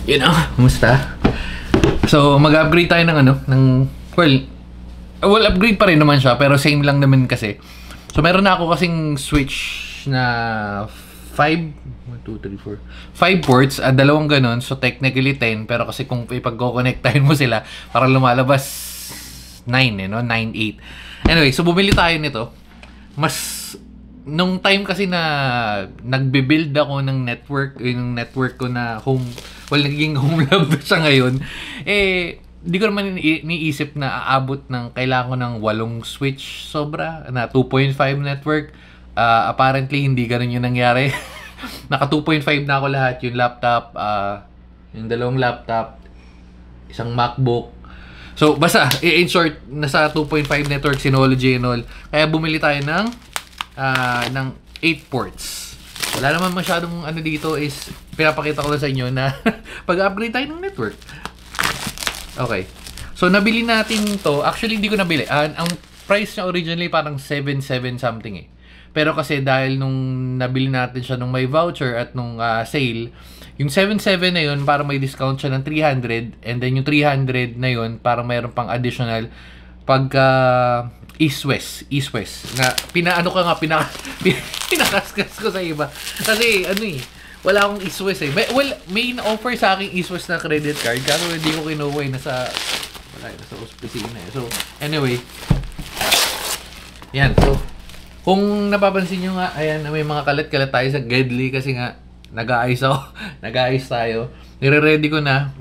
You know, kumusta? So, mag-upgrade tayo ng well, upgrade pa rin naman siya, pero same lang naman kasi. So, meron na ako kasing switch na 5 ports, dalawang ganun. So, technically 10, pero kasi kung ipag-connectahin mo sila, para lumalabas 9, 9, 8. Anyway, so bumili tayo nito. Nung time kasi na nagbe-build ako ng network, yung network ko na naging home lab siya ngayon, di ko naman iniisip na aabot ng kailangan ko ng 8 switch sobra na 2.5 network. Apparently hindi ganun yung nangyari. Naka 2.5 na ako lahat, yung laptop, yung dalawang laptop, isang MacBook. So basta in short, nasa 2.5 network Synology and all. Kaya bumili tayo ng 8 ports. Wala naman masyadong dito, is pinapakita ko lang sa inyo na pag-upgrade tayo ng network. Okay. So, nabili natin to. Actually, hindi ko nabili. Ang price niya originally parang 7.7 something . Pero kasi dahil nung nabili natin siya nung may voucher at nung sale, yung 7.7 na yun, parang may discount siya ng 300. And then yung 300 na yun, parang mayroon pang additional pagka East-West. Na pinakaskas ko sa iba. Kasi wala akong East-West . Well, may in-offer sa akin East-West na credit card. Kaso hindi ko kinuha nasa opisina . So, anyway. Yan. So, kung napapansin nyo nga, ayan, may mga kalat-kalat tayo sa Gedli kasi nga, nag-aayos tayo. Nire-ready ko na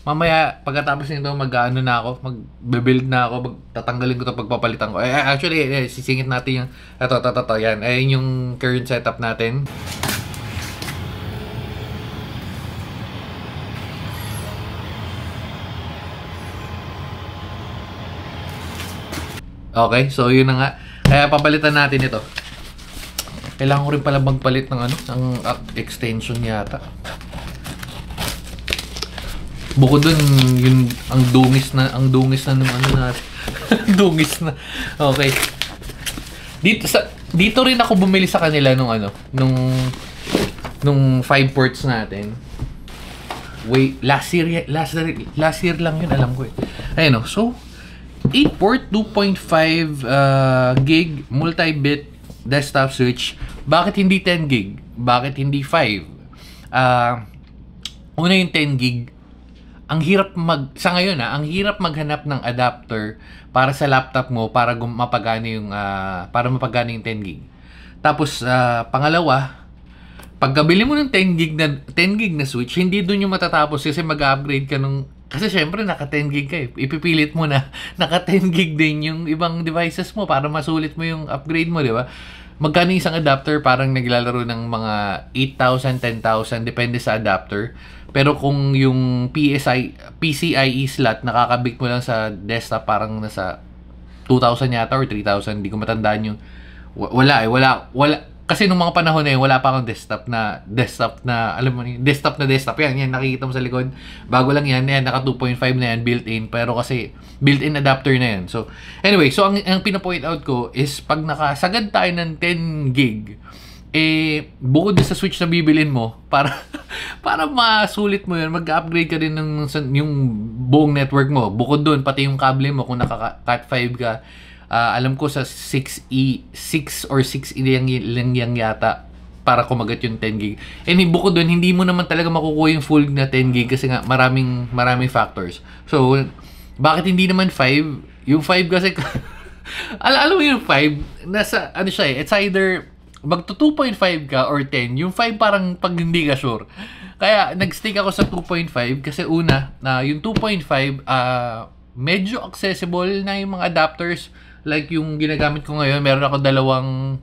mamaya, pagkatapos nito, magbe-build na ako, tatanggalin ko ito, pagpapalitan ko. Actually, sisingit natin yung, ito, yan. Ayan yung current setup natin. Okay, so yun na nga. Kaya papalitan natin ito. Kailangan ko rin pala magpalit ng ng extension yata. Bukod dun, ang dungis na nung natin. Dungis na. Okay. Dito rin ako bumili sa kanila nung 5 ports natin. Wait, last year lang yun, alam ko . Ayun so 8 port, 2.5 gig multi-bit desktop switch. Bakit hindi 10 gig? Bakit hindi 5? Una yung 10 gig. Ang hirap sa ngayon ang hirap maghanap ng adapter para sa laptop mo para mapagana yung 10 gig. Tapos pangalawa, pagkabili mo ng 10 gig na switch, hindi doon yung matatapos kasi mag-upgrade ka kasi syempre naka 10 gig ka . Ipipilit mo na naka 10 gig din yung ibang devices mo para masulit mo yung upgrade mo, di ba? Magkano isang adapter? Parang naglalaro ng mga 8,000, 10,000 depende sa adapter. Pero kung yung PCIe slot nakakabit mo lang sa desktop, parang nasa 2,000 yata or 3,000, hindi ko matandaan yung wala kasi nung mga panahon na yun, wala pa akong desktop na alam mo yun, desktop yan nakikita mo sa likod, bago lang yan naka 2.5 na yan, built-in, pero kasi built-in adapter na yan. So anyway, so ang pinapoint out ko is pag nakasagad tayo ng 10 gig, bukod sa switch na bibilin mo para masulit mo yun, mag-upgrade ka din yung buong network mo. Bukod doon, pati yung kable mo, kung naka-Cat 5 ka, alam ko sa 6 or 6E lang yang yata para kumagat yung 10 gig. And bukod doon, hindi mo naman talaga makukuha yung full na 10 gig kasi nga maraming factors. So, bakit hindi naman 5? Yung 5 kasi alam mo yung 5, nasa siya it's either magto 2.5 ka or 10. Yung 5 parang pag hindi ka sure. Kaya nag-stick ako sa 2.5 kasi una, yung 2.5 medyo accessible na yung mga adapters. Like yung ginagamit ko ngayon, meron ako dalawang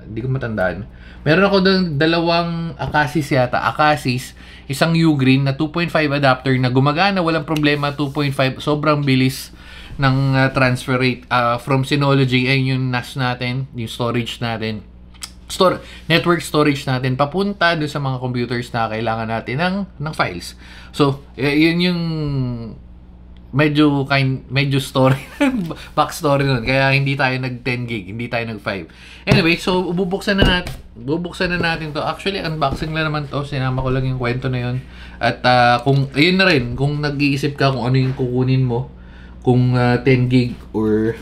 hindi ko matandaan. Meron ako dalawang Akasis yata. Akasis, isang Ugreen na 2.5 adapter na gumagana, walang problema, 2.5, sobrang bilis ng transfer rate from Synology. Ayun yung NAS natin, yung storage natin. Network storage natin papunta doon sa mga computers na kailangan natin ng files. So, yun yung medyo story backstory nun, kaya hindi tayo nag 10 gig, hindi tayo nag 5. Anyway, so bubuksan na natin to. Actually unboxing lang naman to, sinama ko lang yung kwento na yun. At kung ayun na rin, kung nag-iisip ka kung ano yung kukunin mo, kung 10 gig or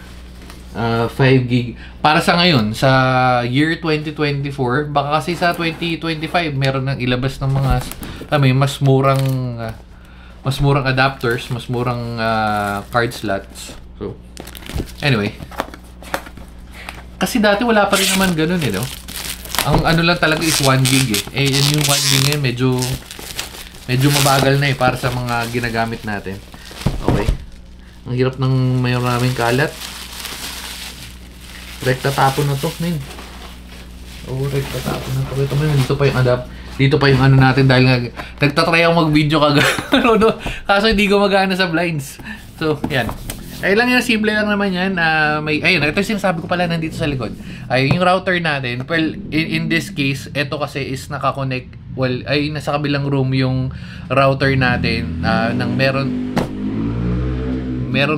5 gig para sa ngayon sa year 2024, baka kasi sa 2025 meron nang ilabas ng mga mas murang adapters, mas murang card slots. So, anyway. Kasi dati wala pa rin naman ganun no? Ang ano lang talaga is 1 gig yun yung 1 gig ngayon, medyo mabagal na para sa mga ginagamit natin. Okay. Ang hirap ng maraming kalat. Rekta tapon na to, men. Rekta tapon na to. Ito mo, dito pa yung ano natin dahil nagtatry ako mag-video kaso hindi gumagana sa blinds. So, yan. Ay lang yan, simple lang naman yan. Ayun, ito yung sinasabi ko pala nandito sa likod. Ay, yung router natin, well, in this case, ito kasi is nakakonect, nasa kabilang room yung router natin nang merong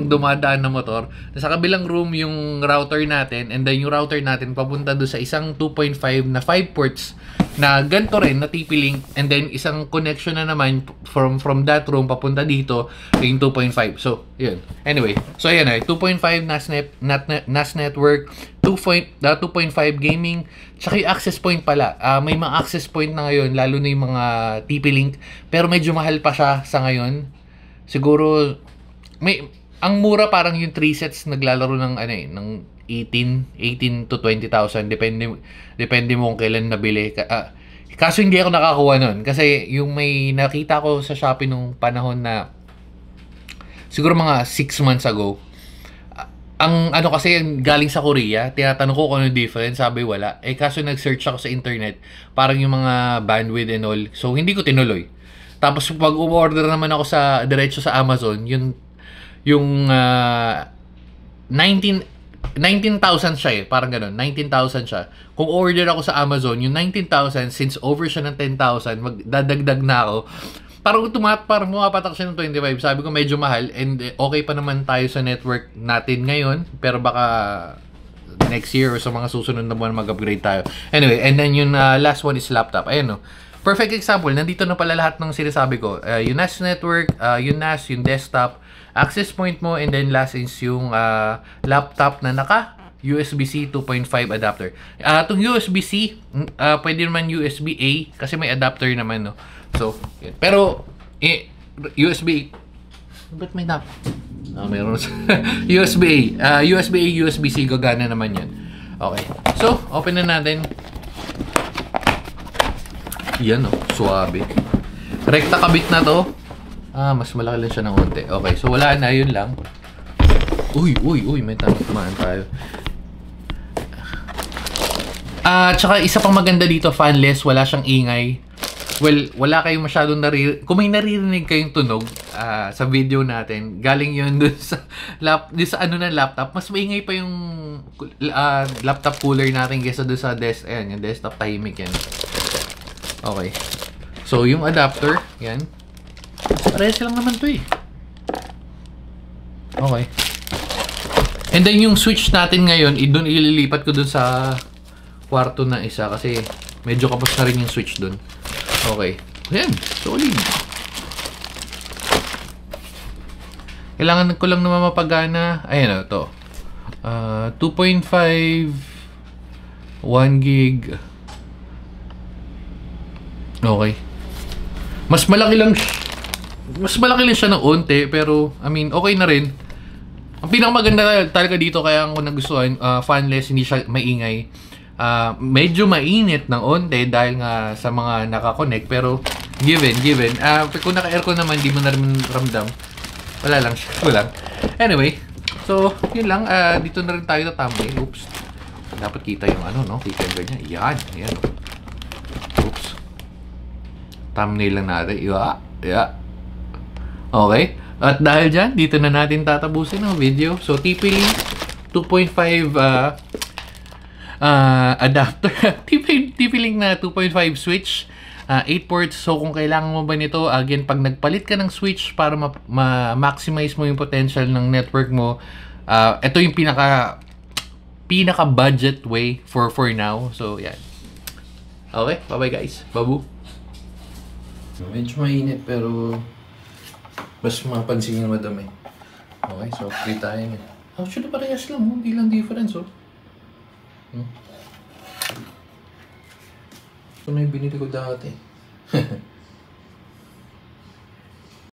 dumadaan na motor. Sa kabilang room yung router natin, and then yung router natin papunta doon sa isang 2.5 na 5 ports na ganito rin na TP-Link, and then isang connection na naman from that room papunta dito yung 2.5. So, yun. Anyway, so ayan 2.5 NAS network, 2.5 gaming, tsaka yung access point pala. May mga access point na ngayon, lalo na yung mga TP-Link, pero medyo mahal pa siya sa ngayon. Siguro, ang mura parang yung 3 sets naglalaro ng ng 18 to 20,000, depende mo kung kailan nabili. Kaso hindi ako nakakuha nun kasi yung may nakita ko sa Shopee nung panahon na siguro mga 6 months ago. Ang ano kasi galing sa Korea, tinatanong ko kung ano difference, sabi wala. Kaso nag-search ako sa internet, parang yung mga bandwidth and all. So hindi ko tinuloy. Tapos pag umorder naman ako diretso sa Amazon, yung 19,000 siya parang gano'n, 19,000 siya. Kung order ako sa Amazon, yung 19,000, since over siya ng 10,000, magdadagdag na ako. Parang pumapatak siya ng 25. Sabi ko medyo mahal, and okay pa naman tayo sa network natin ngayon, pero baka next year or sa mga susunod na buwan mag-upgrade tayo. Anyway, and then yung last one is laptop. Ayun perfect example, nandito na pala lahat ng sinasabi ko. Yung NAS network, yung NAS, yung desktop, access point mo, and then last is yung laptop na naka USB-C 2.5 adapter. Itong USB-C, pwede naman USB-A kasi may adapter naman, no? So, yun. Pero USB-A, ba't may meron USB-A, USB-A, USB-C, gagana naman yan. Okay. So, open na natin. Yan, suwabe. Rekta kabit na to. Mas malaki lang siya ng konti. Okay, so wala na, yun lang. Uy, may tamaan tayo. Tsaka isa pang maganda dito, fanless, wala siyang ingay. Well, wala kayong masyadong kung may naririnig kayong tunog sa video natin, galing yun dun sa laptop, mas maingay pa yung laptop cooler natin kaysa dun sa yung desktop, tahimik yan. Okay. So, yung adapter, yan. Parehas lang naman to Okay. And then yung switch natin ngayon, doon ililipat ko doon sa kwarto na isa kasi medyo kapos na rin yung switch doon. Okay. Ayan. Solid. Kailangan ko lang naman mapagana. Ayan to. 2.5 1 gig. Okay. Mas malaki lang siya ng onte, pero I mean, okay na rin. Ang pinakamaganda talaga dito kaya ako nagustuhan, fanless, hindi siya maingay. Medyo mainit ng onte dahil nga sa mga nakakonect, pero given. Kung naka-aircon naman, hindi mo na rin ramdam. Wala lang siya. Anyway, so yun lang. Dito na rin tayo sa thumbnail. Oops. Dapat kita yung kicker niya. Yan. Oops. Thumbnail lang natin. Yeah. Okay. At dahil dyan, dito na natin tatapusin ang video. So, TP-Link 2.5 adapter. TP-Link na 2.5 switch. 8 ports. So kung kailangan mo ba nito, again, pag nagpalit ka ng switch para ma-maximize mo yung potential ng network mo, ito yung pinaka budget way for now. So yan. Okay, bye-bye guys. Babu. Medyo mainit pero mas mapansin na madami. Okay, so free tayo niya. Actually, parehas lang. Hindi lang difference, oh. Ito na yung binili ko dati.